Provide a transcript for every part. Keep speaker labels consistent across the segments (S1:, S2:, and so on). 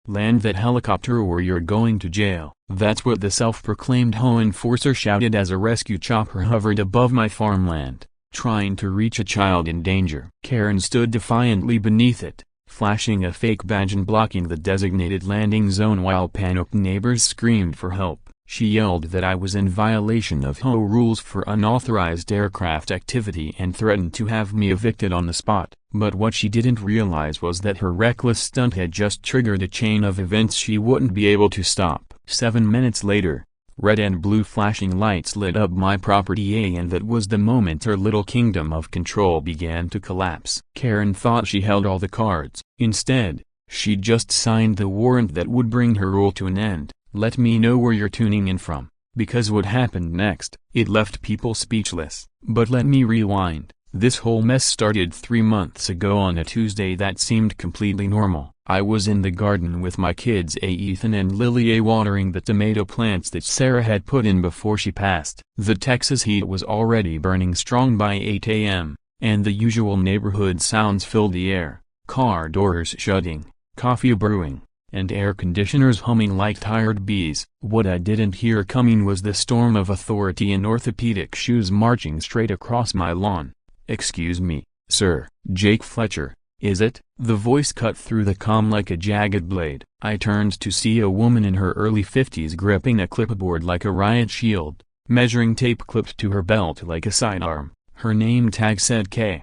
S1: Land that helicopter or you're going to jail. That's what the self-proclaimed HOA enforcer shouted as a rescue chopper hovered above my farmland, trying to reach a child in danger. Karen stood defiantly beneath it, flashing a fake badge and blocking the designated landing zone while panicked neighbors screamed for help. She yelled that I was in violation of HOA rules for unauthorized aircraft activity and threatened to have me evicted on the spot. But what she didn't realize was that her reckless stunt had just triggered a chain of events she wouldn't be able to stop. 7 minutes later, red and blue flashing lights lit up my property, and that was the moment her little kingdom of control began to collapse. Karen thought she held all the cards. Instead, she just signed the warrant that would bring her rule to an end. Let me know where you're tuning in from, because what happened next, it left people speechless. But let me rewind. This whole mess started 3 months ago on a Tuesday that seemed completely normal. I was in the garden with my kids Ethan and Lily watering the tomato plants that Sarah had put in before she passed. The Texas heat was already burning strong by 8 a.m., and the usual neighborhood sounds filled the air. Car doors shutting, coffee brewing, and air conditioners humming like tired bees. What I didn't hear coming was the storm of authority in orthopedic shoes marching straight across my lawn. "Excuse me, sir, Jake Fletcher, is it?" The voice cut through the calm like a jagged blade. I turned to see a woman in her early 50s gripping a clipboard like a riot shield, measuring tape clipped to her belt like a sidearm. Her name tag said K.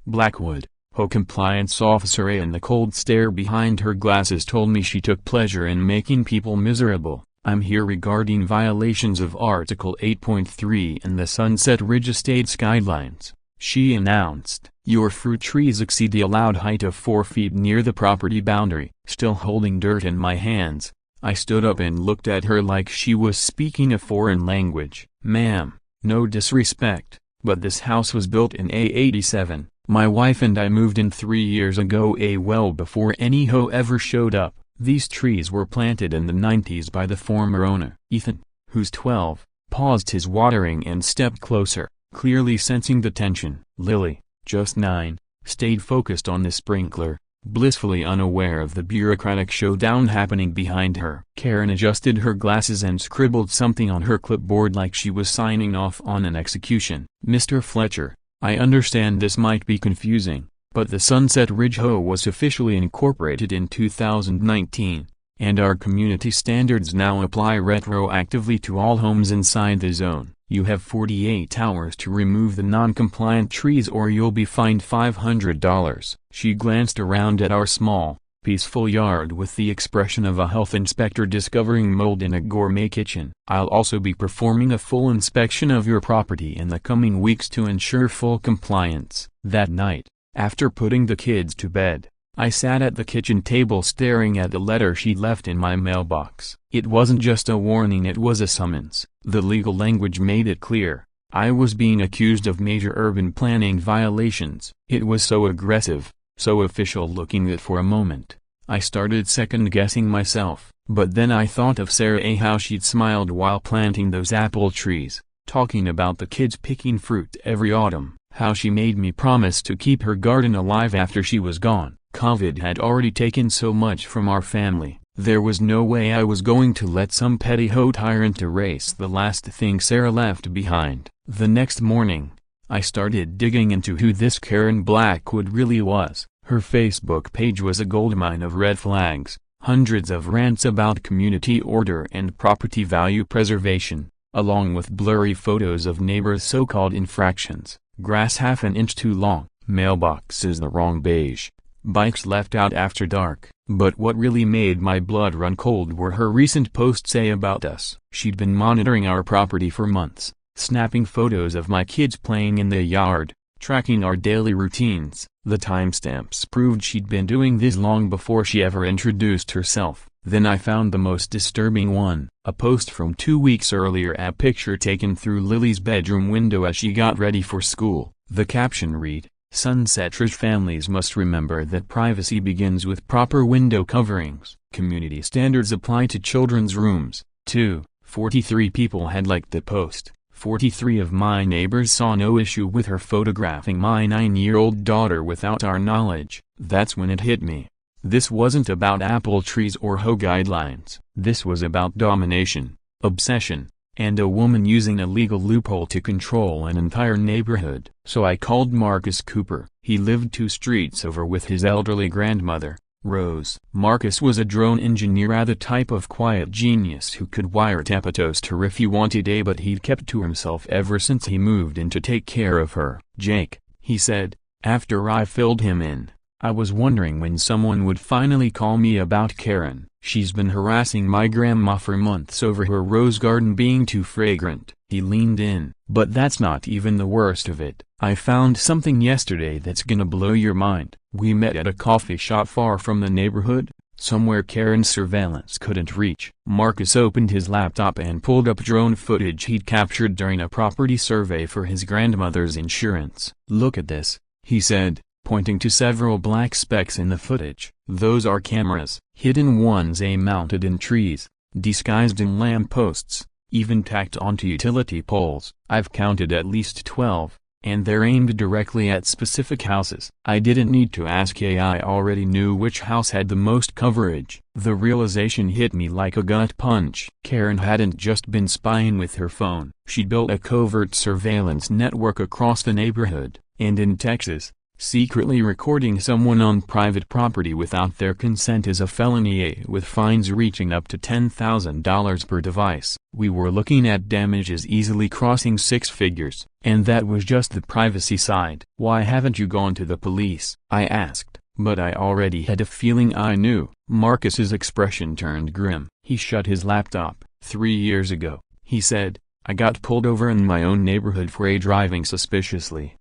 S1: Blackwood, HOA compliance officer, and the cold stare behind her glasses told me she took pleasure in making people miserable. "I'm here regarding violations of Article 8.3 and the Sunset Ridge Estates guidelines," she announced. "Your fruit trees exceed the allowed height of 4 feet near the property boundary." Still holding dirt in my hands, I stood up and looked at her like she was speaking a foreign language. "Ma'am, no disrespect, but this house was built in '87. My wife and I moved in 3 years ago, well before any HOA ever showed up. These trees were planted in the '90s by the former owner." Ethan, who's 12, paused his watering and stepped closer, clearly sensing the tension. Lily, just 9, stayed focused on the sprinkler, blissfully unaware of the bureaucratic showdown happening behind her. Karen adjusted her glasses and scribbled something on her clipboard like she was signing off on an execution. "Mr. Fletcher, I understand this might be confusing, but the Sunset Ridge HOA was officially incorporated in 2019, and our community standards now apply retroactively to all homes inside the zone. You have 48 hours to remove the non-compliant trees or you'll be fined $500. She glanced around at our small, peaceful yard with the expression of a health inspector discovering mold in a gourmet kitchen. "I'll also be performing a full inspection of your property in the coming weeks to ensure full compliance." That night, after putting the kids to bed, I sat at the kitchen table staring at the letter she'd left in my mailbox. It wasn't just a warning, it was a summons. The legal language made it clear. I was being accused of major urban planning violations. It was so aggressive, so official looking that for a moment, I started second-guessing myself. But then I thought of Sarah, how she'd smiled while planting those apple trees, talking about the kids picking fruit every autumn, how she made me promise to keep her garden alive after she was gone. COVID had already taken so much from our family. There was no way I was going to let some petty HOA tyrant erase the last thing Sarah left behind. The next morning, I started digging into who this Karen Blackwood really was. Her Facebook page was a goldmine of red flags, hundreds of rants about community order and property value preservation, along with blurry photos of neighbors' so-called infractions: grass half an inch too long, mailboxes the wrong beige, bikes left out after dark. But what really made my blood run cold were her recent posts about us. She'd been monitoring our property for months, snapping photos of my kids playing in the yard, tracking our daily routines. The timestamps proved she'd been doing this long before she ever introduced herself. Then I found the most disturbing one, a post from 2 weeks earlier, a picture taken through Lily's bedroom window as she got ready for school. The caption read, "Sunset Ridge families must remember that privacy begins with proper window coverings. Community standards apply to children's rooms, too." 43 people had liked the post. 43 of my neighbors saw no issue with her photographing my 9-year-old daughter without our knowledge. That's when it hit me. This wasn't about apple trees or HOA guidelines. This was about domination, obsession, and a woman using a legal loophole to control an entire neighborhood. So I called Marcus Cooper. He lived 2 streets over with his elderly grandmother, Rose. Marcus was a drone engineer, the type of quiet genius who could wiretap a toaster if he wanted a, but he'd kept to himself ever since he moved in to take care of her. "Jake," he said, after I filled him in, "I was wondering when someone would finally call me about Karen. She's been harassing my grandma for months over her rose garden being too fragrant." He leaned in. "But that's not even the worst of it. I found something yesterday that's gonna blow your mind." We met at a coffee shop far from the neighborhood, somewhere Karen's surveillance couldn't reach. Marcus opened his laptop and pulled up drone footage he'd captured during a property survey for his grandmother's insurance. "Look at this," he said, pointing to several black specks in the footage. "Those are cameras. Hidden ones mounted in trees, disguised in lamp posts, even tacked onto utility poles. I've counted at least 12, and they're aimed directly at specific houses." I didn't need to ask, I already knew which house had the most coverage. The realization hit me like a gut punch. Karen hadn't just been spying with her phone. She'd built a covert surveillance network across the neighborhood, and in Texas, secretly recording someone on private property without their consent is a felony, with fines reaching up to $10,000 per device. We were looking at damages easily crossing 6 figures, and that was just the privacy side. "Why haven't you gone to the police?" I asked, but I already had a feeling I knew. Marcus's expression turned grim. He shut his laptop. 3 years ago," he said, "I got pulled over in my own neighborhood for driving suspiciously.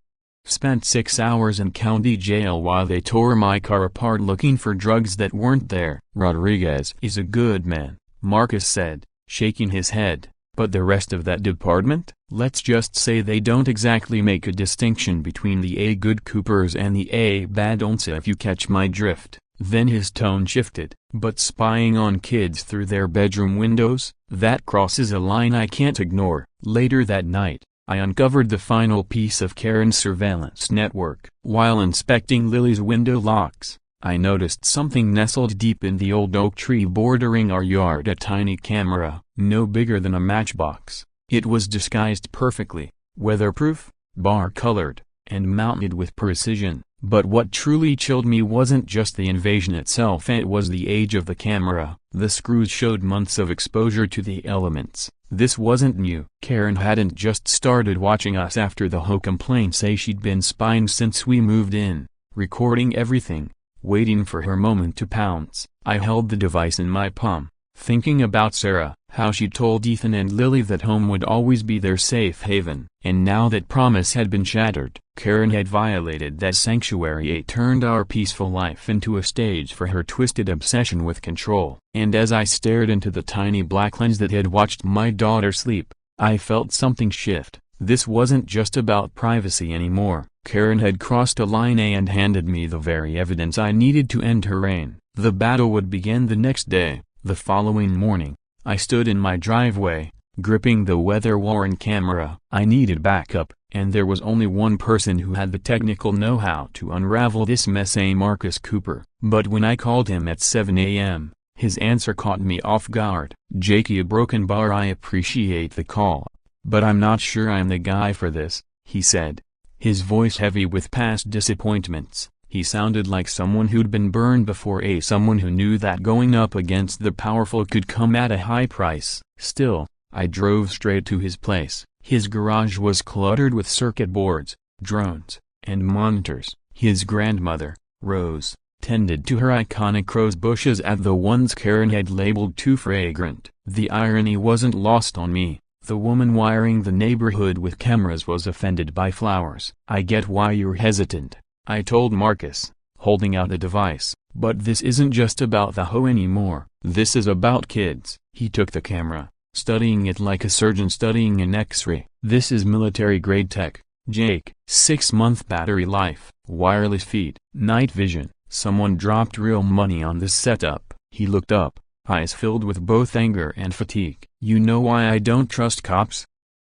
S1: Spent 6 hours in county jail while they tore my car apart looking for drugs that weren't there." "Rodriguez is a good man," Marcus said, shaking his head, "but the rest of that department? Let's just say they don't exactly make a distinction between the good Coopers and the bad ones, if you catch my drift." Then his tone shifted. "But spying on kids through their bedroom windows? That crosses a line I can't ignore." Later that night, I uncovered the final piece of Karen's surveillance network. While inspecting Lily's window locks, I noticed something nestled deep in the old oak tree bordering our yard, a tiny camera, no bigger than a matchbox. It was disguised perfectly, weatherproof, bar-colored, and mounted with precision. But what truly chilled me wasn't just the invasion itself, it was the age of the camera. The screws showed months of exposure to the elements. This wasn't new. Karen hadn't just started watching us after the HOA complaint. She'd been spying since we moved in, recording everything, waiting for her moment to pounce. I held the device in my palm, thinking about Sarah, how she told Ethan and Lily that home would always be their safe haven. And now that promise had been shattered, Karen had violated that sanctuary. It turned our peaceful life into a stage for her twisted obsession with control. And as I stared into the tiny black lens that had watched my daughter sleep, I felt something shift. This wasn't just about privacy anymore. Karen had crossed a line and handed me the very evidence I needed to end her reign. The battle would begin the next day. The following morning, I stood in my driveway, gripping the weather-worn camera. I needed backup, and there was only one person who had the technical know-how to unravel this mess, Marcus Cooper. But when I called him at 7 a.m., his answer caught me off guard. "Jakey, a broken bar. I appreciate the call, but I'm not sure I'm the guy for this," he said, his voice heavy with past disappointments. He sounded like someone who'd been burned before, someone who knew that going up against the powerful could come at a high price. Still, I drove straight to his place. His garage was cluttered with circuit boards, drones, and monitors. His grandmother, Rose, tended to her iconic rose bushes at the ones Karen had labeled too fragrant. The irony wasn't lost on me. The woman wiring the neighborhood with cameras was offended by flowers. "I get why you're hesitant," I told Marcus, holding out the device, "but this isn't just about the HOA anymore. This is about kids." He took the camera, studying it like a surgeon studying an X-ray. "This is military-grade tech, Jake. 6-month battery life, wireless feed, night vision." Someone dropped real money on this setup. He looked up, eyes filled with both anger and fatigue. "You know why I don't trust cops?"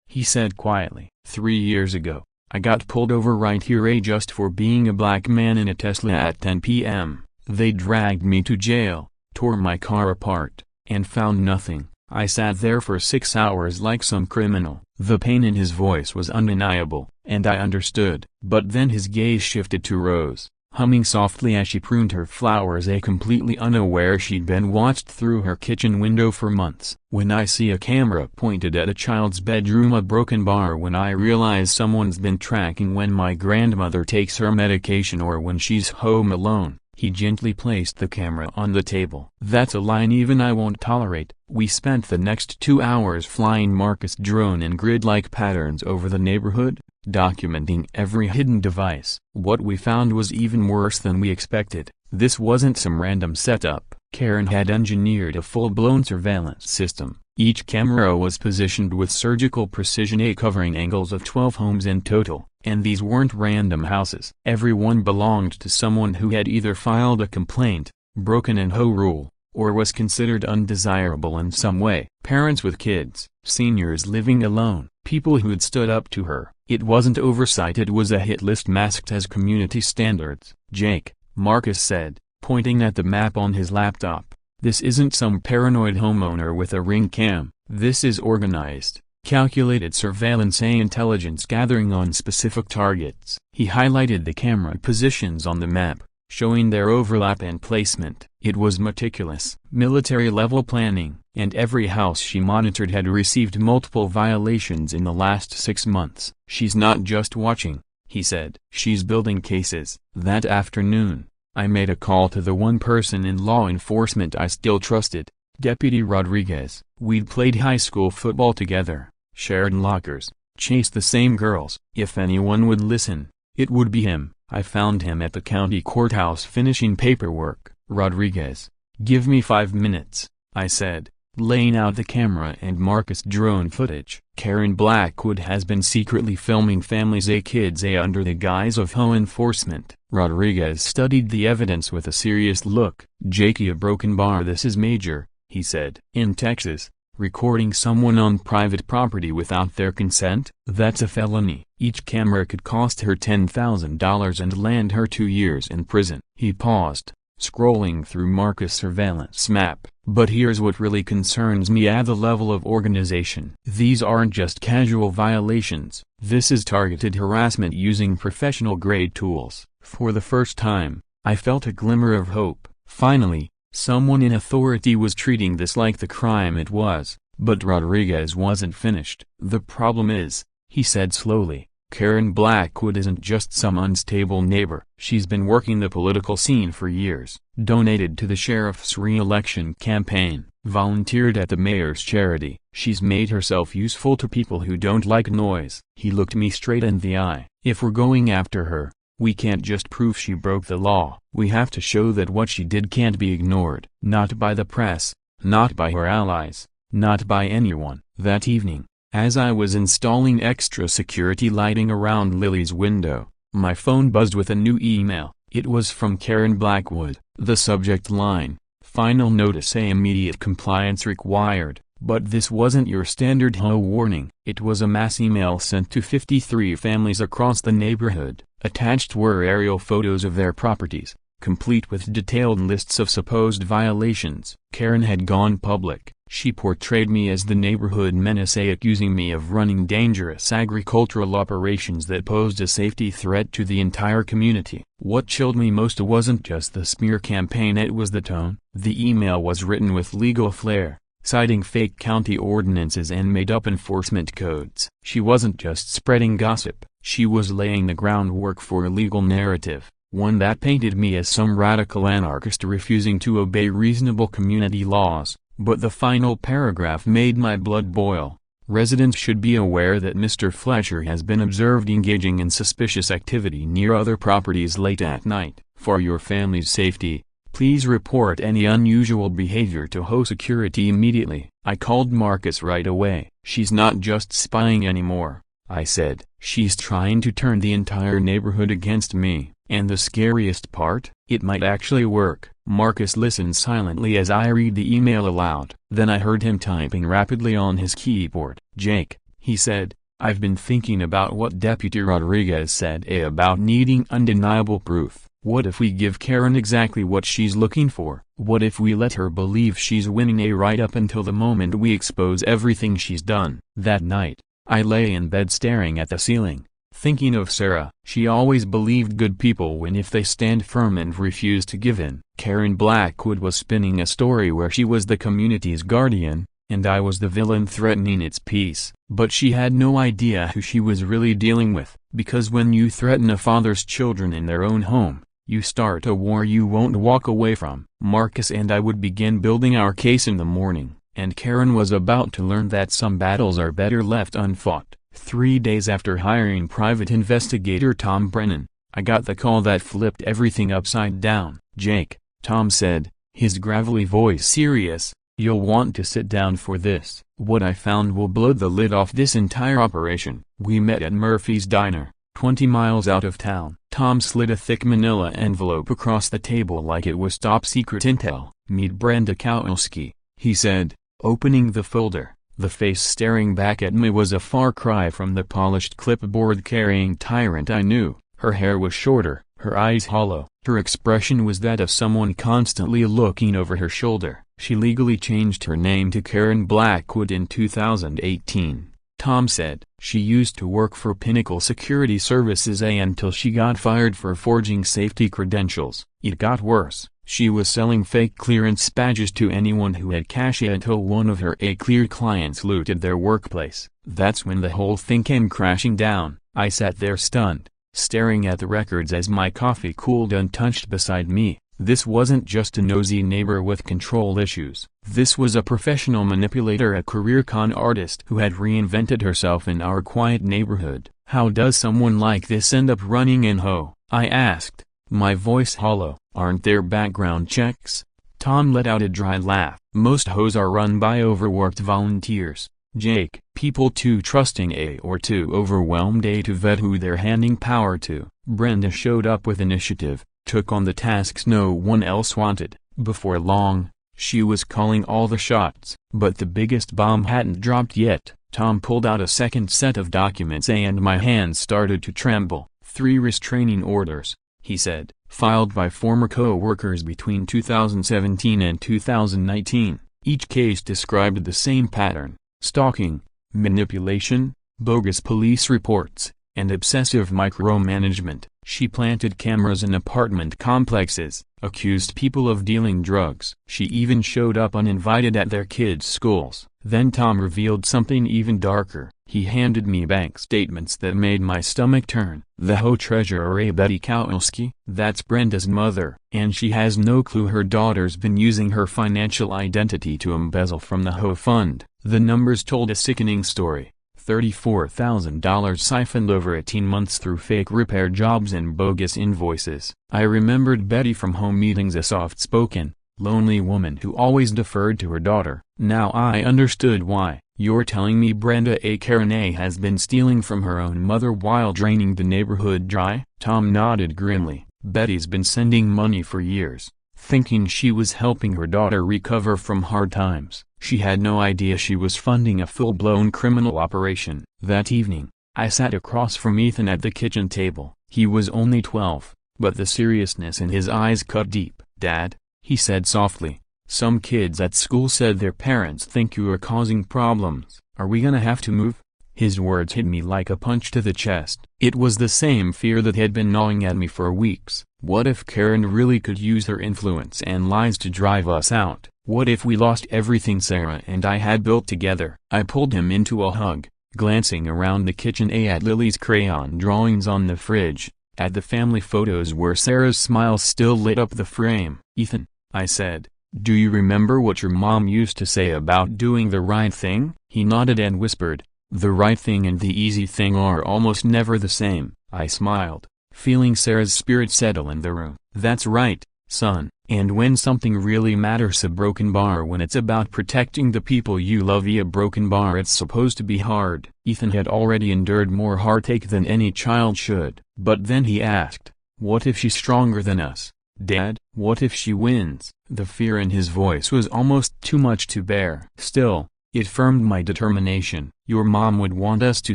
S1: he said quietly. 3 years ago, I got pulled over right here just for being a black man in a Tesla at 10 p.m. They dragged me to jail, tore my car apart, and found nothing. I sat there for 6 hours like some criminal." The pain in his voice was undeniable, and I understood. But then his gaze shifted to Rose, humming softly as she pruned her flowers, completely unaware she'd been watched through her kitchen window for months. When I see a camera pointed at a child's bedroom, a broken bar, when I realize someone's been tracking when my grandmother takes her medication or when she's home alone. He gently placed the camera on the table. "That's a line even I won't tolerate." We spent the next 2 hours flying Marcus' drone in grid-like patterns over the neighborhood, documenting every hidden device. What we found was even worse than we expected. This wasn't some random setup. Karen had engineered a full-blown surveillance system. Each camera was positioned with surgical precision, covering angles of 12 homes in total. And these weren't random houses. Every one belonged to someone who had either filed a complaint, broken an HOA rule, or was considered undesirable in some way. Parents with kids, seniors living alone, people who'd stood up to her. It wasn't oversight, it was a hit list masked as community standards. "Jake," Marcus said, pointing at the map on his laptop, "this isn't some paranoid homeowner with a ring cam. This is organized, calculated surveillance, intelligence gathering on specific targets." He highlighted the camera positions on the map, showing their overlap and placement. It was meticulous, military-level planning, and every house she monitored had received multiple violations in the last 6 months. "She's not just watching," he said. "She's building cases." That afternoon, I made a call to the one person in law enforcement I still trusted, Deputy Rodriguez. We'd played high school football together, shared lockers, chased the same girls. If anyone would listen, it would be him. I found him at the county courthouse finishing paperwork. "Rodriguez, give me 5 minutes," I said, laying out the camera and Marcus' drone footage. "Karen Blackwood has been secretly filming families' kids under the guise of HOA enforcement." Rodriguez studied the evidence with a serious look. "Jakey, a broken bar, this is major," he said. "In Texas, recording someone on private property without their consent? That's a felony. Each camera could cost her $10,000 and land her 2 years in prison." He paused, scrolling through Marcus' surveillance map. "But here's what really concerns me, at the level of organization. These aren't just casual violations. This is targeted harassment using professional-grade tools." For the first time, I felt a glimmer of hope. Finally, someone in authority was treating this like the crime it was. But Rodriguez wasn't finished. "The problem is," he said slowly, "Karen Blackwood isn't just some unstable neighbor. She's been working the political scene for years, donated to the sheriff's re-election campaign, volunteered at the mayor's charity. She's made herself useful to people who don't like noise." He looked me straight in the eye. "If we're going after her, we can't just prove she broke the law. We have to show that what she did can't be ignored. Not by the press, not by her allies, not by anyone." That evening, as I was installing extra security lighting around Lily's window, my phone buzzed with a new email. It was from Karen Blackwood. The subject line, "Final notice, immediate compliance required." But this wasn't your standard HOA warning. It was a mass email sent to 53 families across the neighborhood. Attached were aerial photos of their properties, complete with detailed lists of supposed violations. Karen had gone public. She portrayed me as the neighborhood menace, accusing me of running dangerous agricultural operations that posed a safety threat to the entire community. What chilled me most wasn't just the smear campaign, it was the tone. The email was written with legal flair, citing fake county ordinances and made-up enforcement codes. She wasn't just spreading gossip, she was laying the groundwork for a legal narrative, one that painted me as some radical anarchist refusing to obey reasonable community laws. But the final paragraph made my blood boil. "Residents should be aware that Mr. Fletcher has been observed engaging in suspicious activity near other properties late at night. For your family's safety, please report any unusual behavior to HOA security immediately." I called Marcus right away. "She's not just spying anymore," I said. "She's trying to turn the entire neighborhood against me. And the scariest part? It might actually work." Marcus listened silently as I read the email aloud. Then I heard him typing rapidly on his keyboard. "Jake," he said, "I've been thinking about what Deputy Rodriguez said about needing undeniable proof. What if we give Karen exactly what she's looking for? What if we let her believe she's winning right up until the moment we expose everything she's done? That night, I lay in bed staring at the ceiling, thinking of Sarah. She always believed good people win if they stand firm and refuse to give in. Karen Blackwood was spinning a story where she was the community's guardian, and I was the villain threatening its peace. But she had no idea who she was really dealing with, because when you threaten a father's children in their own home, you start a war you won't walk away from. Marcus and I would begin building our case in the morning, and Karen was about to learn that some battles are better left unfought. 3 days after hiring private investigator Tom Brennan, I got the call that flipped everything upside down. "Jake," Tom said, his gravelly voice serious, "you'll want to sit down for this. What I found will blow the lid off this entire operation." We met at Murphy's Diner, 20 miles out of town. Tom slid a thick manila envelope across the table like it was top-secret intel. "Meet Brenda Kowalski," he said, opening the folder. The face staring back at me was a far cry from the polished clipboard-carrying tyrant I knew. Her hair was shorter, her eyes hollow. Her expression was that of someone constantly looking over her shoulder. She legally changed her name to Karen Blackwood in 2018. Tom said. She used to work for Pinnacle Security Services until she got fired for forging safety credentials. It got worse. She was selling fake clearance badges to anyone who had cash until one of her A-cleared clients looted their workplace. That's when the whole thing came crashing down. I sat there stunned, staring at the records as my coffee cooled untouched beside me. This wasn't just a nosy neighbor with control issues. This was a professional manipulator, a career con artist who had reinvented herself in our quiet neighborhood. "How does someone like this end up running an HOA?" I asked, my voice hollow. "Aren't there background checks?" Tom let out a dry laugh. "Most HOAs are run by overworked volunteers, Jake. People too trusting or too overwhelmed to vet who they're handing power to." Brenda showed up with initiative, took on the tasks no one else wanted. Before long, she was calling all the shots. But the biggest bomb hadn't dropped yet. Tom pulled out a second set of documents and my hands started to tremble. 3 restraining orders, he said, filed by former co-workers between 2017 and 2019. Each case described the same pattern: stalking, manipulation, bogus police reports, and obsessive micromanagement. She planted cameras in apartment complexes, accused people of dealing drugs. She even showed up uninvited at their kids' schools. Then Tom revealed something even darker. He handed me bank statements that made my stomach turn. The HOA treasurer, Betty Kowalski, that's Brenda's mother, and she has no clue her daughter's been using her financial identity to embezzle from the HOA fund. The numbers told a sickening story. $34,000 siphoned over 18 months through fake repair jobs and bogus invoices. I remembered Betty from home meetings, a soft-spoken, lonely woman who always deferred to her daughter. Now I understood why. "You're telling me Brenda Karen has been stealing from her own mother while draining the neighborhood dry?" Tom nodded grimly. "Betty's been sending money for years, thinking she was helping her daughter recover from hard times. She had no idea she was funding a full-blown criminal operation." That evening, I sat across from Ethan at the kitchen table. He was only 12, but the seriousness in his eyes cut deep. "Dad," he said softly, "some kids at school said their parents think you are causing problems. Are we gonna have to move?" His words hit me like a punch to the chest. It was the same fear that had been gnawing at me for weeks. What if Karen really could use her influence and lies to drive us out? What if we lost everything Sarah and I had built together? I pulled him into a hug, glancing around the kitchen at Lily's crayon drawings on the fridge, at the family photos where Sarah's smile still lit up the frame. "Ethan," I said, "do you remember what your mom used to say about doing the right thing?" He nodded and whispered, "The right thing and the easy thing are almost never the same." I smiled, feeling Sarah's spirit settle in the room. "That's right, son. And when something really matters, a broken bar, when it's about protecting the people you love, a broken bar, it's supposed to be hard." Ethan had already endured more heartache than any child should. But then he asked, "What if she's stronger than us? Dad, what if she wins?" The fear in his voice was almost too much to bear. Still, it firmed my determination. "Your mom would want us to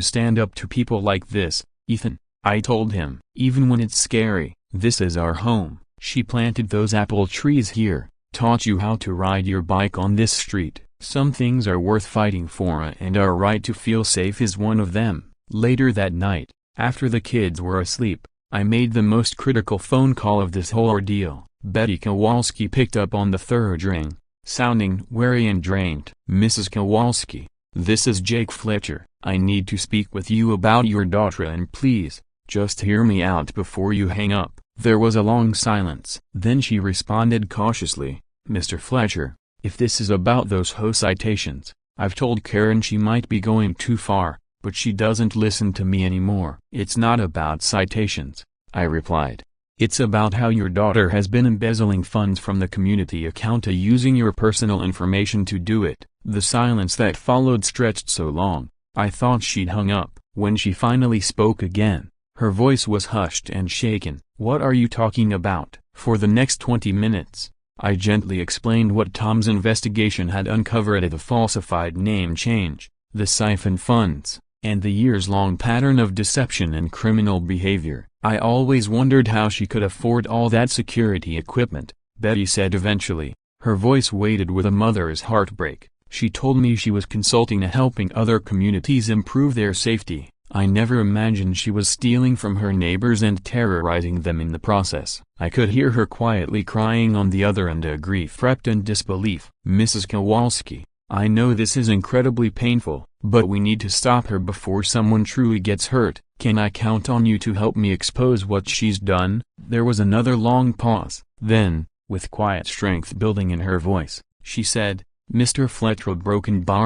S1: stand up to people like this, Ethan," I told him. "Even when it's scary, This is our home. She planted those apple trees here, taught you how to ride your bike on this street. Some things are worth fighting for, and our right to feel safe is one of them. Later that night, after the kids were asleep, I made the most critical phone call of this whole ordeal. Betty Kowalski picked up on the third ring, sounding wary and drained. "Mrs. Kowalski, this is Jake Fletcher. I need to speak with you about your daughter, and please, just hear me out before you hang up." There was a long silence. Then she responded cautiously, "Mr. Fletcher, if this is about those HOA citations, I've told Karen she might be going too far, but she doesn't listen to me anymore." "It's not about citations," I replied. "It's about how your daughter has been embezzling funds from the community account using your personal information to do it." The silence that followed stretched so long, I thought she'd hung up. When she finally spoke again, her voice was hushed and shaken. "What are you talking about?" For the next 20 minutes, I gently explained what Tom's investigation had uncovered: the falsified name change, the siphoned funds, and the years-long pattern of deception and criminal behavior. "I always wondered how she could afford all that security equipment," Betty said eventually, her voice weighted with a mother's heartbreak. "She told me she was consulting and helping other communities improve their safety. I never imagined she was stealing from her neighbors and terrorizing them in the process." I could hear her quietly crying on the other end, a grief wrapped in disbelief. "Mrs. Kowalski, I know this is incredibly painful, but we need to stop her before someone truly gets hurt. Can I count on you to help me expose what she's done?" There was another long pause. Then, with quiet strength building in her voice, she said, "Mr. Fletcher,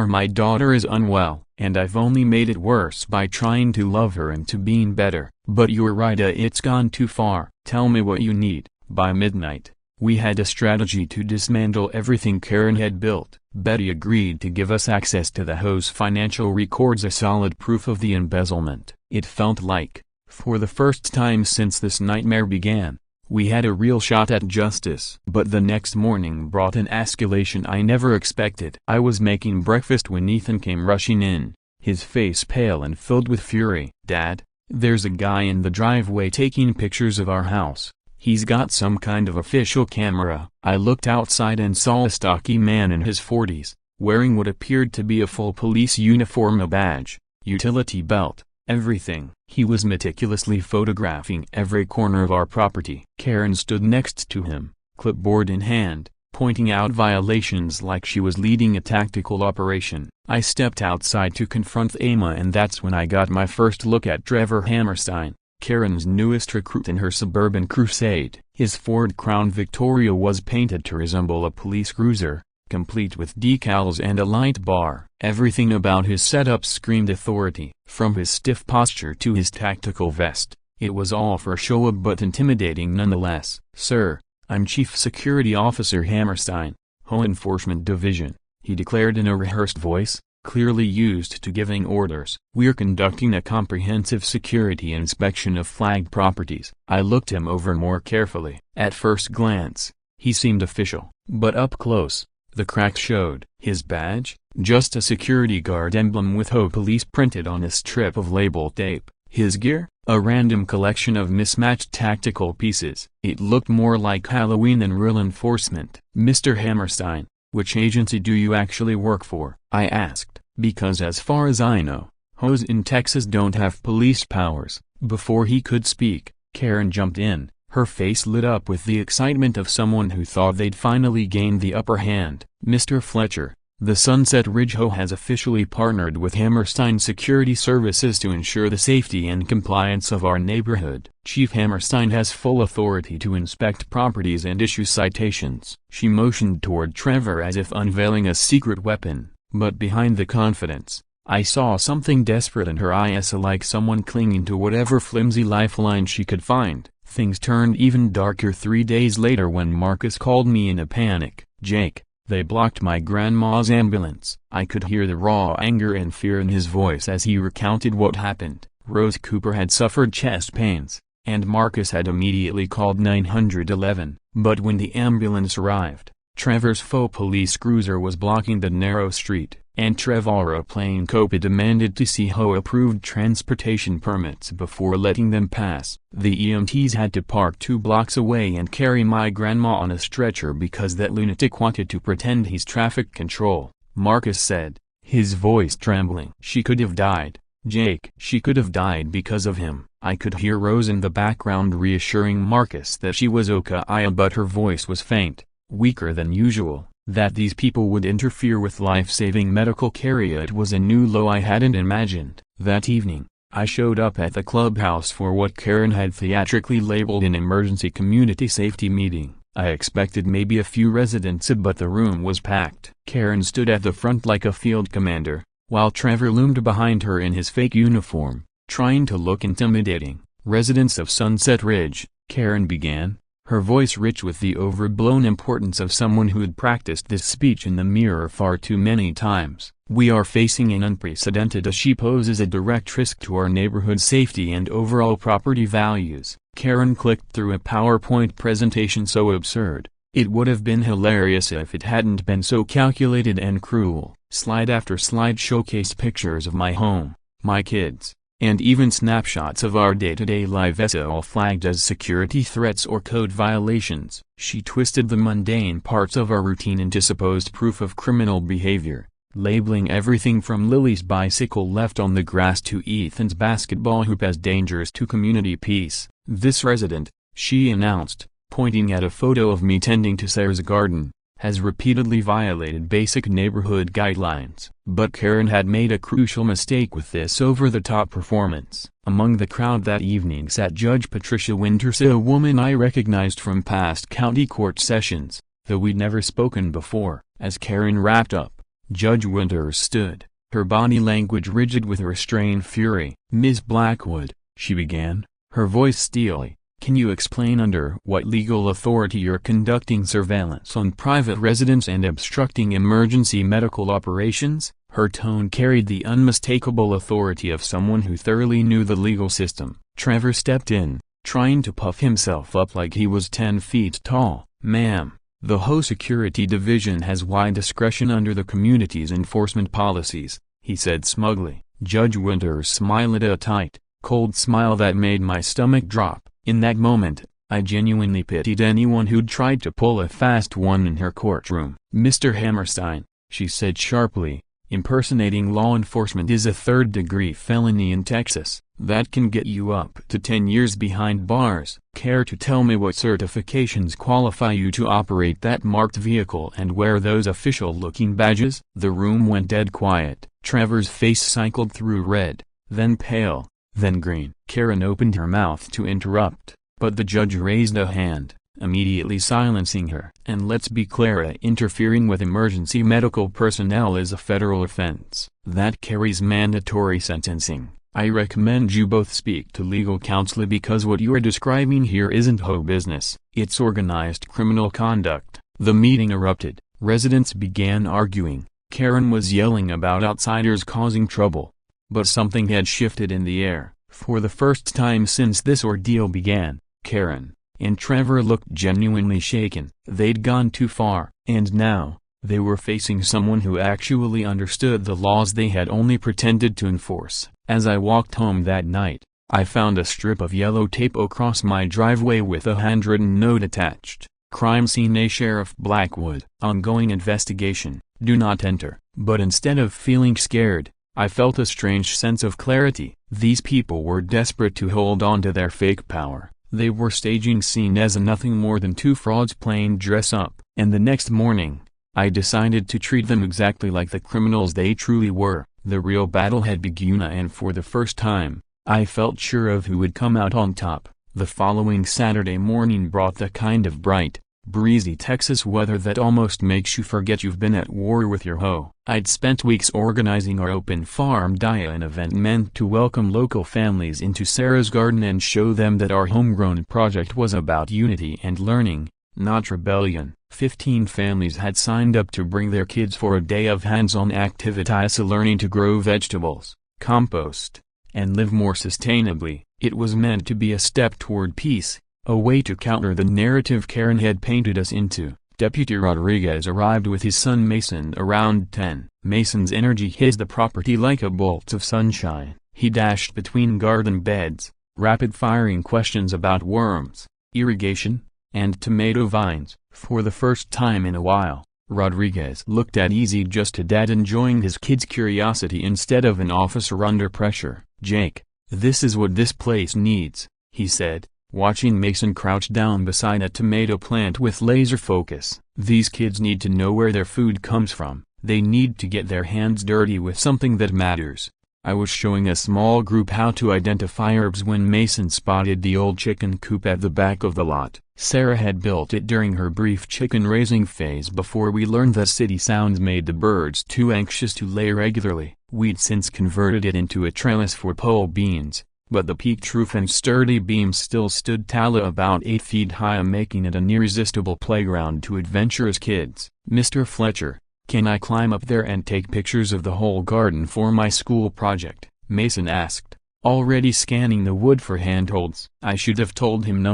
S1: my daughter is unwell, and I've only made it worse by trying to love her into being better. But you're right, it's gone too far. Tell me what you need." By midnight, we had a strategy to dismantle everything Karen had built. Betty agreed to give us access to the HOA's financial records, a solid proof of the embezzlement. It felt like, for the first time since this nightmare began, we had a real shot at justice. But the next morning brought an escalation I never expected. I was making breakfast when Ethan came rushing in, his face pale and filled with fury. "Dad, there's a guy in the driveway taking pictures of our house. He's got some kind of official camera." I looked outside and saw a stocky man in his 40s, wearing what appeared to be a full police uniform, a badge, utility belt, everything. He was meticulously photographing every corner of our property. Karen stood next to him, clipboard in hand, pointing out violations like she was leading a tactical operation. I stepped outside to confront Emma, and that's when I got my first look at Trevor Hammerstein, Karen's newest recruit in her suburban crusade. His Ford Crown Victoria was painted to resemble a police cruiser, complete with decals and a light bar. Everything about his setup screamed authority. From his stiff posture to his tactical vest, it was all for show but intimidating nonetheless. "Sir, I'm Chief Security Officer Hammerstein, HOA Enforcement Division," he declared in a rehearsed voice, clearly used to giving orders. "We're conducting a comprehensive security inspection of flagged properties." I looked him over more carefully. At first glance, he seemed official, but up close, the cracks showed. His badge, just a security guard emblem with HOA Police printed on a strip of label tape. His gear, a random collection of mismatched tactical pieces. It looked more like Halloween than real enforcement. "Mr. Hammerstein, which agency do you actually work for?" I asked, because as far as I know, HOAs in Texas don't have police powers. Before he could speak, Karen jumped in, her face lit up with the excitement of someone who thought they'd finally gained the upper hand. "Mr. Fletcher, the Sunset Ridge HOA has officially partnered with Hammerstein Security Services to ensure the safety and compliance of our neighborhood. Chief Hammerstein has full authority to inspect properties and issue citations." She motioned toward Trevor as if unveiling a secret weapon, but behind the confidence, I saw something desperate in her eyes, like someone clinging to whatever flimsy lifeline she could find. Things turned even darker 3 days later when Marcus called me in a panic. "Jake, they blocked my grandma's ambulance." I could hear the raw anger and fear in his voice as he recounted what happened. Rose Cooper had suffered chest pains, and Marcus had immediately called 911. But when the ambulance arrived, Trevor's faux police cruiser was blocking the narrow street. and Trevor playing Copa demanded to see HOA-approved transportation permits before letting them pass. The EMTs had to park 2 blocks away and carry my grandma on a stretcher because that lunatic wanted to pretend he's traffic control, Marcus said, his voice trembling. She could have died, Jake. She could have died because of him. I could hear Rose in the background reassuring Marcus that she was okay, but her voice was faint, weaker than usual, that these people would interfere with life-saving medical care. It was a new low I hadn't imagined. That evening, I showed up at the clubhouse for what Karen had theatrically labeled an emergency community safety meeting. I expected maybe a few residents, but the room was packed. Karen stood at the front like a field commander, while Trevor loomed behind her in his fake uniform, trying to look intimidating. "Residents of Sunset Ridge," Karen began, her voice rich with the overblown importance of someone who had practiced this speech in the mirror far too many times. "We are facing an unprecedented as she poses a direct risk to our neighborhood safety and overall property values." Karen clicked through a PowerPoint presentation so absurd, it would have been hilarious if it hadn't been so calculated and cruel. Slide after slide showcased pictures of my home, my kids, and even snapshots of our day-to-day lives, all flagged as security threats or code violations. She twisted the mundane parts of our routine into supposed proof of criminal behavior, labeling everything from Lily's bicycle left on the grass to Ethan's basketball hoop as dangerous to community peace. "This resident," she announced, pointing at a photo of me tending to Sarah's garden, "has repeatedly violated basic neighborhood guidelines." But Karen had made a crucial mistake with this over-the-top performance. Among the crowd that evening sat Judge Patricia Winters, a woman I recognized from past county court sessions, though we'd never spoken before. As Karen wrapped up, Judge Winters stood, her body language rigid with restrained fury. "Ms. Blackwood," she began, her voice steely, "can you explain under what legal authority you're conducting surveillance on private residents and obstructing emergency medical operations?" Her tone carried the unmistakable authority of someone who thoroughly knew the legal system. Trevor stepped in, trying to puff himself up like he was 10 feet tall. "Ma'am, the HOA Security Division has wide discretion under the community's enforcement policies," he said smugly. Judge Winters smiled, a tight, cold smile that made my stomach drop. In that moment, I genuinely pitied anyone who'd tried to pull a fast one in her courtroom. "Mr. Hammerstein," she said sharply, "impersonating law enforcement is a third-degree felony in Texas. That can get you up to 10 years behind bars. Care to tell me what certifications qualify you to operate that marked vehicle and wear those official-looking badges?" The room went dead quiet. Trevor's face cycled through red, then pale, then green. Karen opened her mouth to interrupt, but the judge raised a hand, immediately silencing her. "And let's be clear, interfering with emergency medical personnel is a federal offense. That carries mandatory sentencing. I recommend you both speak to legal counsel because what you are describing here isn't HOA business, it's organized criminal conduct." The meeting erupted. Residents began arguing. Karen was yelling about outsiders causing trouble. But something had shifted in the air. For the first time since this ordeal began, Karen and Trevor looked genuinely shaken. They'd gone too far, and now, they were facing someone who actually understood the laws they had only pretended to enforce. As I walked home that night, I found a strip of yellow tape across my driveway with a handwritten note attached. "Crime scene, A. Sheriff Blackwood. Ongoing investigation. Do not enter." But instead of feeling scared, I felt a strange sense of clarity. These people were desperate to hold on to their fake power. They were staging scene as nothing more than 2 frauds playing dress-up. And the next morning, I decided to treat them exactly like the criminals they truly were. The real battle had begun, and for the first time, I felt sure of who would come out on top. The following Saturday morning brought the kind of bright, breezy Texas weather that almost makes you forget you've been at war with your hoe. I'd spent weeks organizing our open farm day, an event meant to welcome local families into Sarah's garden and show them that our homegrown project was about unity and learning, not rebellion. 15 families had signed up to bring their kids for a day of hands-on activities, learning to grow vegetables, compost, and live more sustainably. It was meant to be a step toward peace, a way to counter the narrative Karen had painted us into. Deputy Rodriguez arrived with his son Mason around 10. Mason's energy hit the property like a bolt of sunshine. He dashed between garden beds, rapid-firing questions about worms, irrigation, and tomato vines. For the first time in a while, Rodriguez looked at easy just a dad enjoying his kid's curiosity instead of an officer under pressure. "Jake, this is what this place needs," he said, watching Mason crouch down beside a tomato plant with laser focus. "These kids need to know where their food comes from. They need to get their hands dirty with something that matters." I was showing a small group how to identify herbs when Mason spotted the old chicken coop at the back of the lot. Sarah had built it during her brief chicken-raising phase before we learned that city sounds made the birds too anxious to lay regularly. We'd since converted it into a trellis for pole beans, but the peaked roof and sturdy beams still stood tall about 8 feet high, making it an irresistible playground to adventurous kids. "Mr. Fletcher, can I climb up there and take pictures of the whole garden for my school project?" Mason asked, already scanning the wood for handholds. I should have told him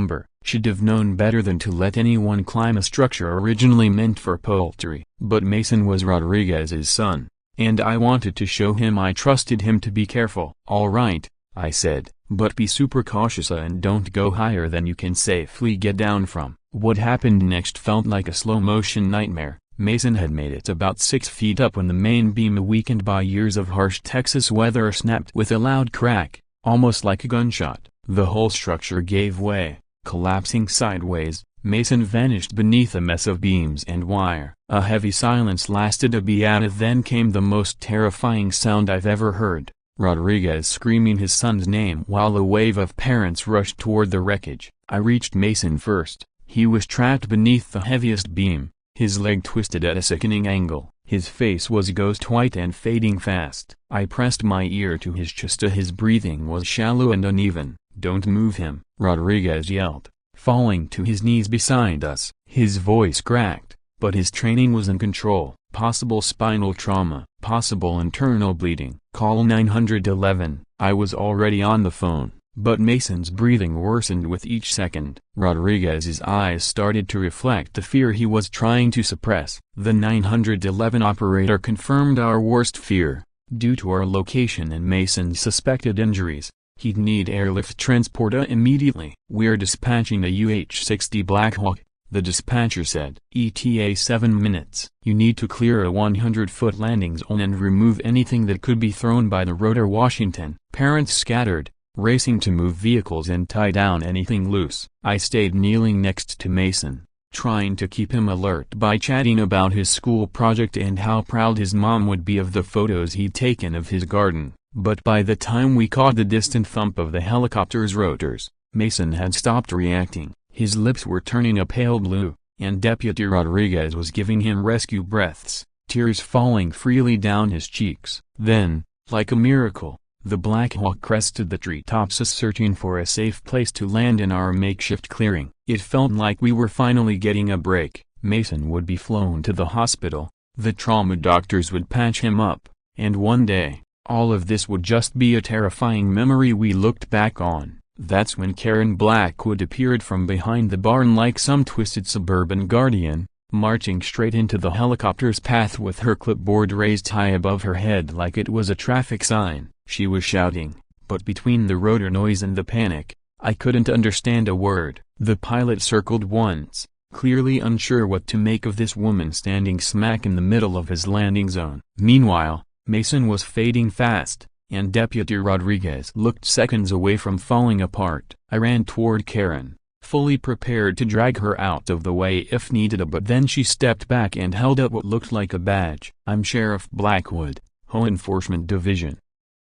S1: should have known better than to let anyone climb a structure originally meant for poultry. But Mason was Rodriguez's son, and I wanted to show him I trusted him to be careful. "All right," I said, "but be super cautious and don't go higher than you can safely get down from." What happened next felt like a slow-motion nightmare. Mason had made it about 6 feet up when the main beam, weakened by years of harsh Texas weather, snapped with a loud crack, almost like a gunshot. The whole structure gave way, collapsing sideways. Mason vanished beneath a mess of beams and wire. A heavy silence lasted a beat, then came the most terrifying sound I've ever heard. Rodriguez screaming his son's name while a wave of parents rushed toward the wreckage. I reached Mason first. He was trapped beneath the heaviest beam, his leg twisted at a sickening angle. His face was ghost white and fading fast. I pressed my ear to his chest. His breathing was shallow and uneven. "Don't move him," Rodriguez yelled, falling to his knees beside us. His voice cracked, but his training was in control. "Possible spinal trauma, possible internal bleeding. Call 911. I was already on the phone, but Mason's breathing worsened with each second. Rodriguez's eyes started to reflect the fear he was trying to suppress. The 911 operator confirmed our worst fear. Due to our location and Mason's suspected injuries, he'd need airlift transport immediately. "We're dispatching a UH-60 Blackhawk," the dispatcher said. "ETA 7 minutes. You need to clear a 100-foot landing zone and remove anything that could be thrown by the rotor Washington." Parents scattered, racing to move vehicles and tie down anything loose. I stayed kneeling next to Mason, trying to keep him alert by chatting about his school project and how proud his mom would be of the photos he'd taken of his garden. But by the time we caught the distant thump of the helicopter's rotors, Mason had stopped reacting. His lips were turning a pale blue, and Deputy Rodriguez was giving him rescue breaths, tears falling freely down his cheeks. Then, like a miracle, the Blackhawk crested the treetops, searching for a safe place to land in our makeshift clearing. It felt like we were finally getting a break. Mason would be flown to the hospital, the trauma doctors would patch him up, and one day, all of this would just be a terrifying memory we looked back on. That's when Karen Blackwood appeared from behind the barn like some twisted suburban guardian, marching straight into the helicopter's path with her clipboard raised high above her head like it was a traffic sign. She was shouting, but between the rotor noise and the panic, I couldn't understand a word. The pilot circled once, clearly unsure what to make of this woman standing smack in the middle of his landing zone. Meanwhile, Mason was fading fast, and Deputy Rodriguez looked seconds away from falling apart. I ran toward Karen, fully prepared to drag her out of the way if needed, but then she stepped back and held up what looked like a badge. "I'm Sheriff Blackwood, HOA Enforcement Division,"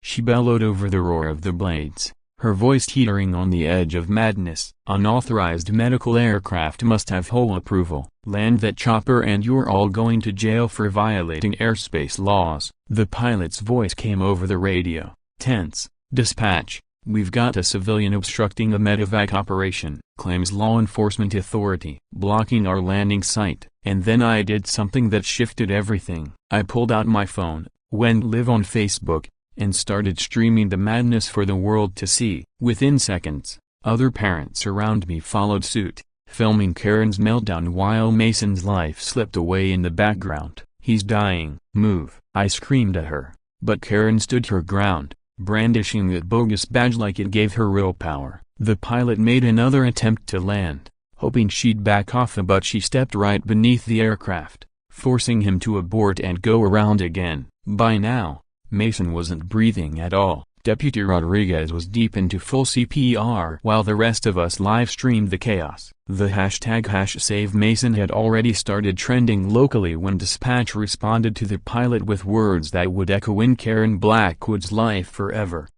S1: she bellowed over the roar of the blades, her voice teetering on the edge of madness. "Unauthorized medical aircraft must have HOA approval. Land that chopper and you're all going to jail for violating airspace laws." The pilot's voice came over the radio, tense. "Dispatch, we've got a civilian obstructing a medevac operation," claims law enforcement authority, "blocking our landing site." And then I did something that shifted everything. I pulled out my phone, went live on Facebook, and started streaming the madness for the world to see. Within seconds, other parents around me followed suit, filming Karen's meltdown while Mason's life slipped away in the background. "He's dying. Move," I screamed at her, but Karen stood her ground, brandishing that bogus badge like it gave her real power. The pilot made another attempt to land, hoping she'd back off, but she stepped right beneath the aircraft, forcing him to abort and go around again. By now, Mason wasn't breathing at all. Deputy Rodriguez was deep into full CPR while the rest of us live-streamed the chaos. The #SaveMason had already started trending locally when dispatch responded to the pilot with words that would echo in Karen Blackwood's life forever.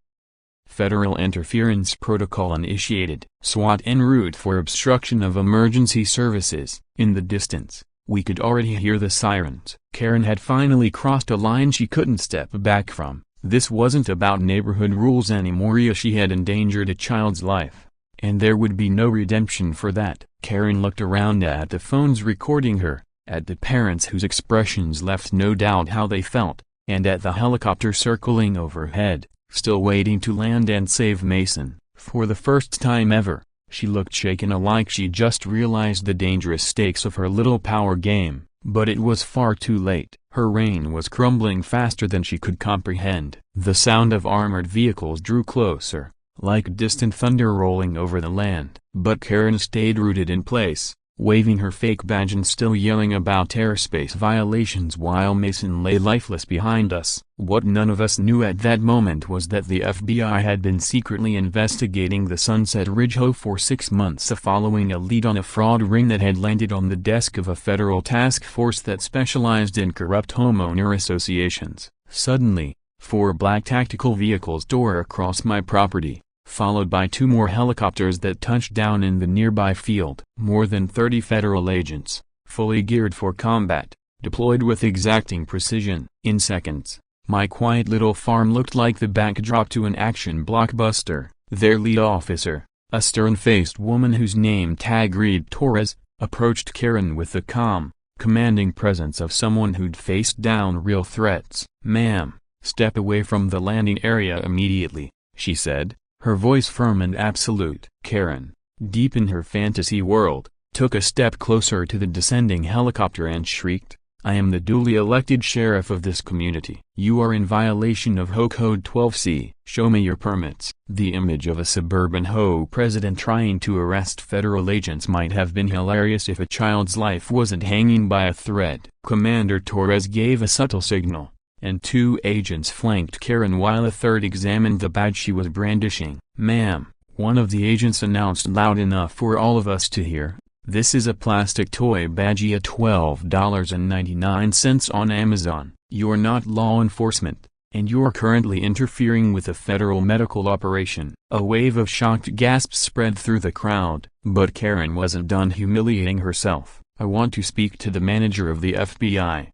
S1: Federal interference protocol initiated. SWAT en route for obstruction of emergency services. In the distance, we could already hear the sirens. Karen had finally crossed a line she couldn't step back from. This wasn't about neighborhood rules anymore. She had endangered a child's life, and there would be no redemption for that. Karen looked around at the phones recording her, at the parents whose expressions left no doubt how they felt, and at the helicopter circling overhead, still waiting to land and save Mason. For the first time ever, she looked shaken, like she just realized the dangerous stakes of her little power game. But it was far too late. Her reign was crumbling faster than she could comprehend. The sound of armored vehicles drew closer, like distant thunder rolling over the land. But Karen stayed rooted in place, waving her fake badge and still yelling about airspace violations while Mason lay lifeless behind us. What none of us knew at that moment was that the FBI had been secretly investigating the Sunset Ridge HOA for 6 months following a lead on a fraud ring that had landed on the desk of a federal task force that specialized in corrupt homeowner associations. Suddenly, 4 black tactical vehicles tore across my property, followed by 2 more helicopters that touched down in the nearby field. More than 30 federal agents, fully geared for combat, deployed with exacting precision. In seconds, my quiet little farm looked like the backdrop to an action blockbuster. Their lead officer, a stern-faced woman whose name tag read Torres, approached Karen with the calm, commanding presence of someone who'd faced down real threats. "Ma'am, step away from the landing area immediately," she said, her voice firm and absolute. Karen, deep in her fantasy world, took a step closer to the descending helicopter and shrieked, "I am the duly elected sheriff of this community. You are in violation of HOA Code 12C. Show me your permits." The image of a suburban HOA president trying to arrest federal agents might have been hilarious if a child's life wasn't hanging by a thread. Commander Torres gave a subtle signal, and 2 agents flanked Karen while a third examined the badge she was brandishing. "Ma'am," one of the agents announced loud enough for all of us to hear, "this is a plastic toy badge at $12.99 on Amazon. You're not law enforcement, and you're currently interfering with a federal medical operation." A wave of shocked gasps spread through the crowd, but Karen wasn't done humiliating herself. "I want to speak to the manager of the FBI,"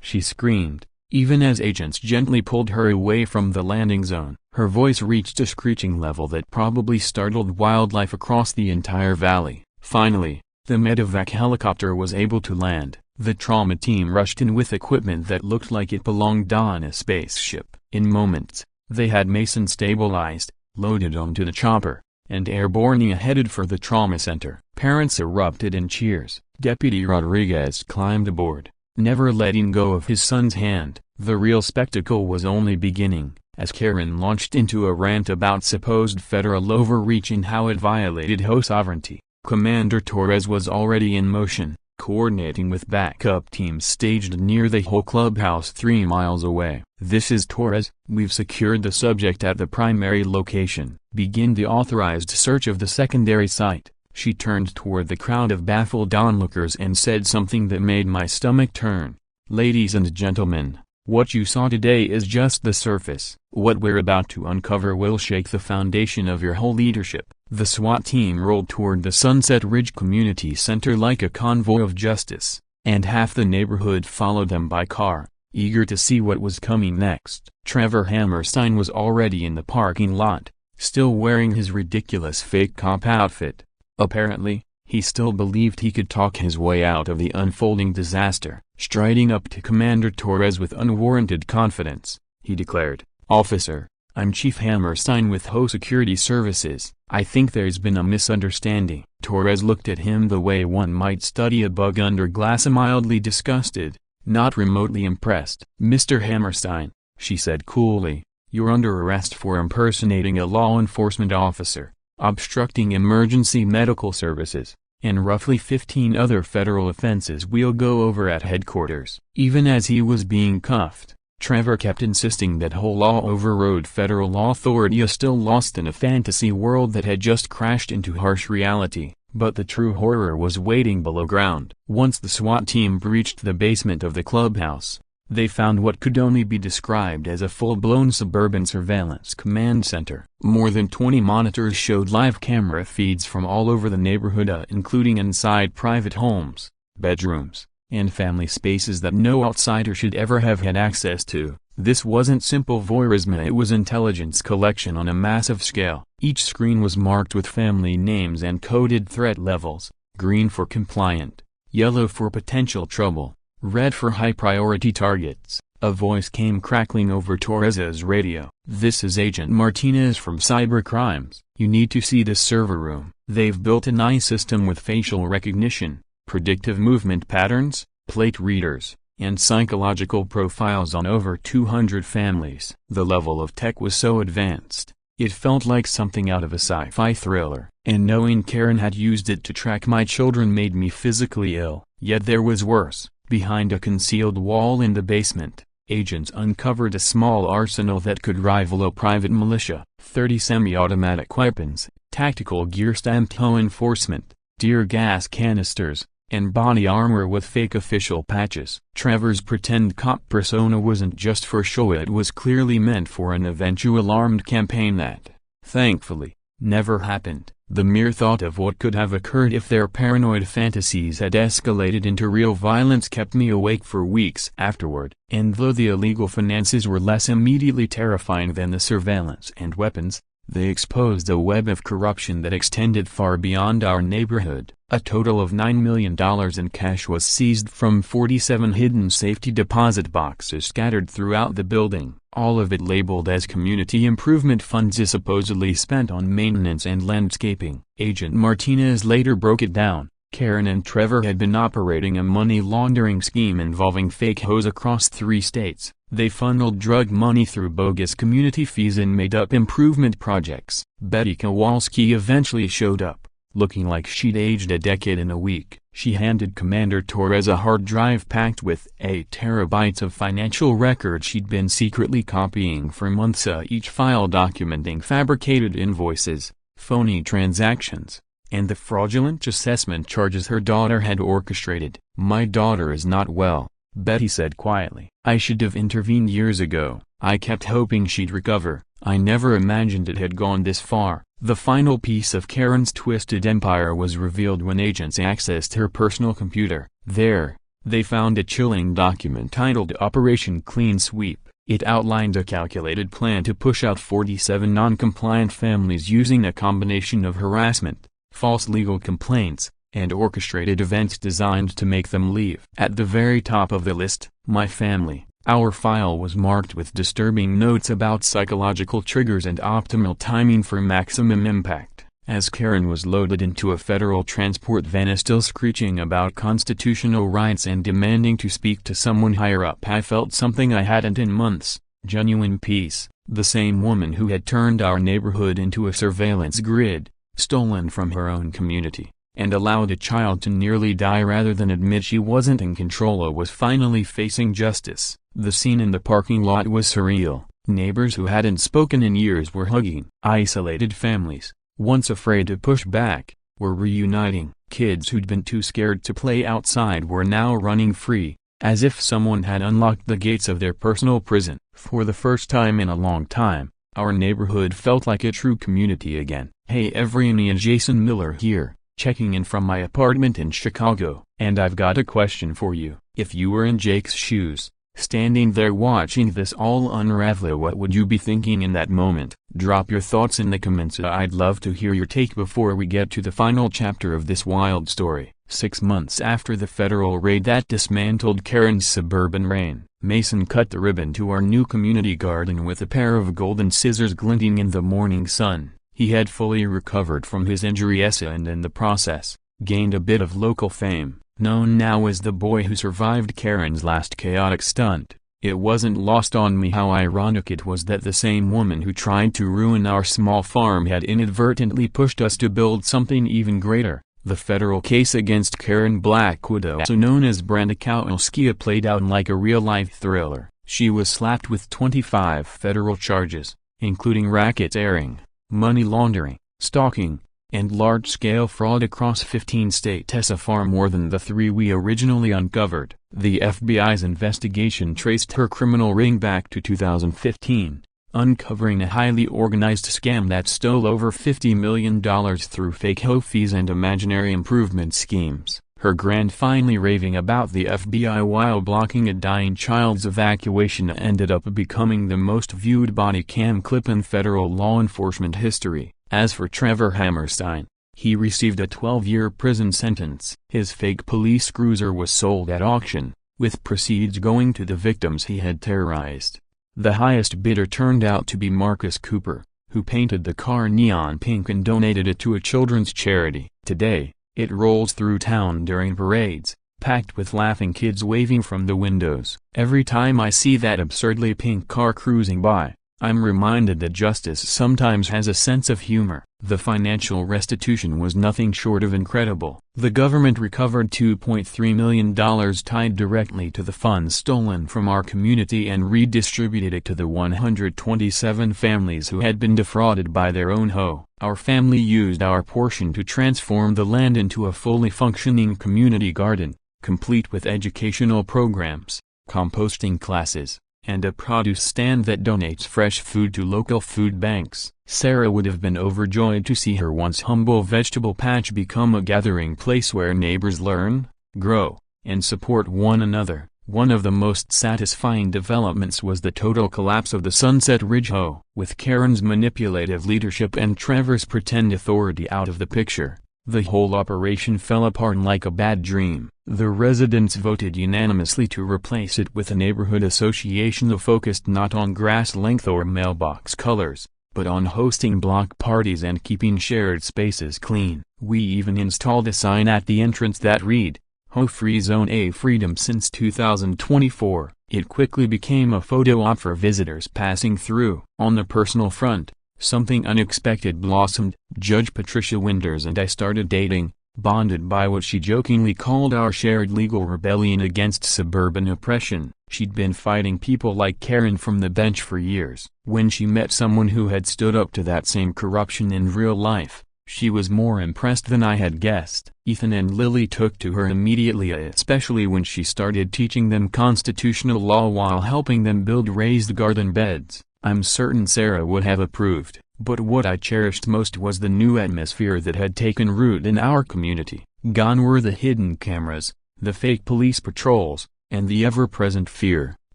S1: she screamed, even as agents gently pulled her away from the landing zone. Her voice reached a screeching level that probably startled wildlife across the entire valley. Finally, the medevac helicopter was able to land. The trauma team rushed in with equipment that looked like it belonged on a spaceship. In moments, they had Mason stabilized, loaded onto the chopper, and airborne headed for the trauma center. Parents erupted in cheers. Deputy Rodriguez climbed aboard, never letting go of his son's hand. The real spectacle was only beginning, as Karen launched into a rant about supposed federal overreach and how it violated HOA sovereignty. Commander Torres was already in motion, coordinating with backup teams staged near the HOA clubhouse 3 miles away. "This is Torres. We've secured the subject at the primary location. Begin the authorized search of the secondary site." She turned toward the crowd of baffled onlookers and said something that made my stomach turn. "Ladies and gentlemen, what you saw today is just the surface. What we're about to uncover will shake the foundation of your whole leadership." The SWAT team rolled toward the Sunset Ridge Community Center like a convoy of justice, and half the neighborhood followed them by car, eager to see what was coming next. Trevor Hammerstein was already in the parking lot, still wearing his ridiculous fake cop outfit. Apparently, he still believed he could talk his way out of the unfolding disaster. Striding up to Commander Torres with unwarranted confidence, he declared, "Officer, I'm Chief Hammerstein with HOA Security Services. I think there's been a misunderstanding. Torres looked at him the way one might study a bug under glass, mildly disgusted, not remotely impressed. "Mr. Hammerstein," she said coolly, "you're under arrest for impersonating a law enforcement officer, obstructing emergency medical services, and roughly 15 other federal offenses we'll go over at headquarters." Even as he was being cuffed, Trevor kept insisting that whole law overrode federal law. Authority still lost in a fantasy world that had just crashed into harsh reality, but the true horror was waiting below ground. Once the SWAT team breached the basement of the clubhouse, they found what could only be described as a full-blown suburban surveillance command center. More than 20 monitors showed live camera feeds from all over the neighborhood, including inside private homes, bedrooms, and family spaces that no outsider should ever have had access to. This wasn't simple voyeurism, it was intelligence collection on a massive scale. Each screen was marked with family names and coded threat levels: green for compliant, yellow for potential trouble, red for high-priority targets. A voice came crackling over Torres's radio. "This is Agent Martinez from Cybercrimes. You need to see this server room. They've built an AI system with facial recognition, predictive movement patterns, plate readers, and psychological profiles on over 200 families." The level of tech was so advanced, it felt like something out of a sci-fi thriller. "And knowing Karen had used it to track my children made me physically ill." Yet there was worse. Behind a concealed wall in the basement, agents uncovered a small arsenal that could rival a private militia. 30 semi-automatic weapons, tactical gear stamped HOA enforcement, tear gas canisters, and body armor with fake official patches. Trevor's pretend cop persona wasn't just for show, it was clearly meant for an eventual armed campaign that, thankfully, never happened. The mere thought of what could have occurred if their paranoid fantasies had escalated into real violence kept me awake for weeks afterward. And though the illegal finances were less immediately terrifying than the surveillance and weapons, they exposed a web of corruption that extended far beyond our neighborhood. A total of $9 million in cash was seized from 47 hidden safety deposit boxes scattered throughout the building, all of it labeled as community improvement funds supposedly spent on maintenance and landscaping. Agent Martinez later broke it down. Karen and Trevor had been operating a money laundering scheme involving fake HOAs across 3 states. They funneled drug money through bogus community fees and made up improvement projects. Betty Kowalski eventually showed up, looking like she'd aged a decade in a week. She handed Commander Torres a hard drive packed with 8 terabytes of financial records she'd been secretly copying for months, each file documenting fabricated invoices, phony transactions, and the fraudulent assessment charges her daughter had orchestrated. "My daughter is not well," Betty said quietly. "I should have intervened years ago. I kept hoping she'd recover. I never imagined it had gone this far." The final piece of Karen's twisted empire was revealed when agents accessed her personal computer. There, they found a chilling document titled Operation Clean Sweep. It outlined a calculated plan to push out 47 non-compliant families using a combination of harassment, false legal complaints, and orchestrated events designed to make them leave. At the very top of the list, my family. Our file was marked with disturbing notes about psychological triggers and optimal timing for maximum impact. As Karen was loaded into a federal transport van, still screeching about constitutional rights and demanding to speak to someone higher up, I felt something I hadn't in months: genuine peace. The same woman who had turned our neighborhood into a surveillance grid, stolen from her own community, and allowed a child to nearly die rather than admit she wasn't in control, was finally facing justice. The scene in the parking lot was surreal. Neighbors who hadn't spoken in years were hugging. Isolated families, once afraid to push back, were reuniting. Kids who'd been too scared to play outside were now running free, as if someone had unlocked the gates of their personal prison. For the first time in a long time, our neighborhood felt like a true community again. "Hey everyone, Jason Miller here, checking in from my apartment in Chicago. And I've got a question for you. If you were in Jake's shoes, standing there watching this all unravel, what would you be thinking in that moment?" Drop your thoughts in the comments. I'd love to hear your take before we get to the final chapter of this wild story. 6 months after the federal raid that dismantled Karen's suburban reign, Mason cut the ribbon to our new community garden with a pair of golden scissors glinting in the morning sun. He had fully recovered from his injury and in the process, gained a bit of local fame, known now as the boy who survived Karen's last chaotic stunt. It wasn't lost on me how ironic it was that the same woman who tried to ruin our small farm had inadvertently pushed us to build something even greater. The federal case against Karen Blackwood, also known as Brenda Kowalski, played out like a real-life thriller. She was slapped with 25 federal charges, including racketeering, money laundering, stalking, and large-scale fraud across 15 states, far more than the 3 we originally uncovered. The FBI's investigation traced her criminal ring back to 2015, uncovering a highly organized scam that stole over $50 million through fake HOA fees and imaginary improvement schemes. Her grand finally raving about the FBI while blocking a dying child's evacuation ended up becoming the most viewed body cam clip in federal law enforcement history. As for Trevor Hammerstein, he received a 12-year prison sentence. His fake police cruiser was sold at auction, with proceeds going to the victims he had terrorized. The highest bidder turned out to be Marcus Cooper, who painted the car neon pink and donated it to a children's charity. Today, it rolls through town during parades, packed with laughing kids waving from the windows. Every time I see that absurdly pink car cruising by, I'm reminded that justice sometimes has a sense of humor. The financial restitution was nothing short of incredible. The government recovered $2.3 million tied directly to the funds stolen from our community and redistributed it to the 127 families who had been defrauded by their own HOA. Our family used our portion to transform the land into a fully functioning community garden, complete with educational programs, composting classes, and a produce stand that donates fresh food to local food banks. Sarah would have been overjoyed to see her once humble vegetable patch become a gathering place where neighbors learn, grow, and support one another. One of the most satisfying developments was the total collapse of the Sunset Ridge HOA. With Karen's manipulative leadership and Trevor's pretend authority out of the picture, the whole operation fell apart like a bad dream. The residents voted unanimously to replace it with a neighborhood association focused not on grass length or mailbox colors, but on hosting block parties and keeping shared spaces clean. We even installed a sign at the entrance that read, "HOA Free Zone A Freedom since 2024. It quickly became a photo op for visitors passing through. On the personal front, something unexpected blossomed. Judge Patricia Winters and I started dating, bonded by what she jokingly called our shared legal rebellion against suburban oppression. She'd been fighting people like Karen from the bench for years. When she met someone who had stood up to that same corruption in real life, she was more impressed than I had guessed. Ethan and Lily took to her immediately, especially when she started teaching them constitutional law while helping them build raised garden beds. I'm certain Sarah would have approved, but what I cherished most was the new atmosphere that had taken root in our community. Gone were the hidden cameras, the fake police patrols, and the ever-present fear.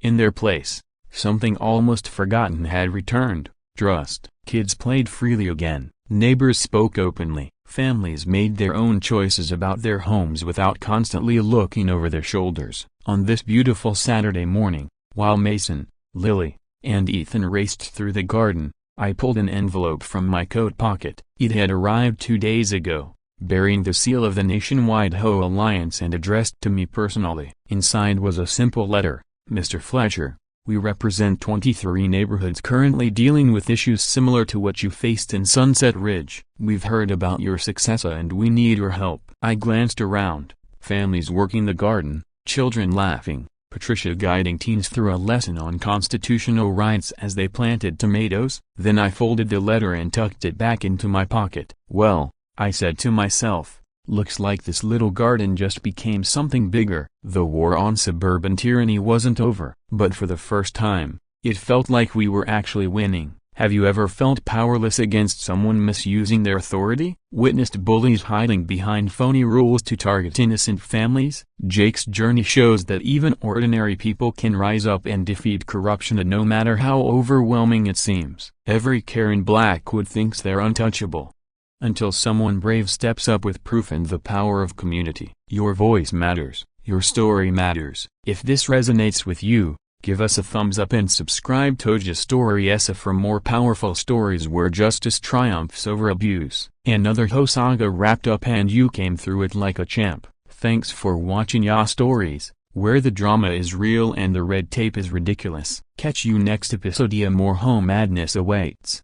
S1: In their place, something almost forgotten had returned: trust. Kids played freely again, neighbors spoke openly, families made their own choices about their homes without constantly looking over their shoulders. On this beautiful Saturday morning, while Mason, Lily, and Ethan raced through the garden, I pulled an envelope from my coat pocket. It had arrived 2 days ago, bearing the seal of the Nationwide HOA Alliance and addressed to me personally. Inside was a simple letter: Mr. Fletcher, we represent 23 neighborhoods currently dealing with issues similar to what you faced in Sunset Ridge. We've heard about your success and we need your help. I glanced around, families working the garden, children laughing, Patricia guiding teens through a lesson on constitutional rights as they planted tomatoes. Then I folded the letter and tucked it back into my pocket. Well, I said to myself, looks like this little garden just became something bigger. The war on suburban tyranny wasn't over, but for the first time, it felt like we were actually winning. Have you ever felt powerless against someone misusing their authority? Witnessed bullies hiding behind phony rules to target innocent families? Jake's journey shows that even ordinary people can rise up and defeat corruption, no matter how overwhelming it seems. Every Karen Blackwood thinks they're untouchable, until someone brave steps up with proof and the power of community. Your voice matters. Your story matters. If this resonates with you, Give us a thumbs up and subscribe to Ja Story SA for more powerful stories where justice triumphs over abuse. Another HOA saga wrapped up and you came through it like a champ. Thanks for watching Ja Stories, where the drama is real and the red tape is ridiculous. Catch you next episode. More HOA madness awaits.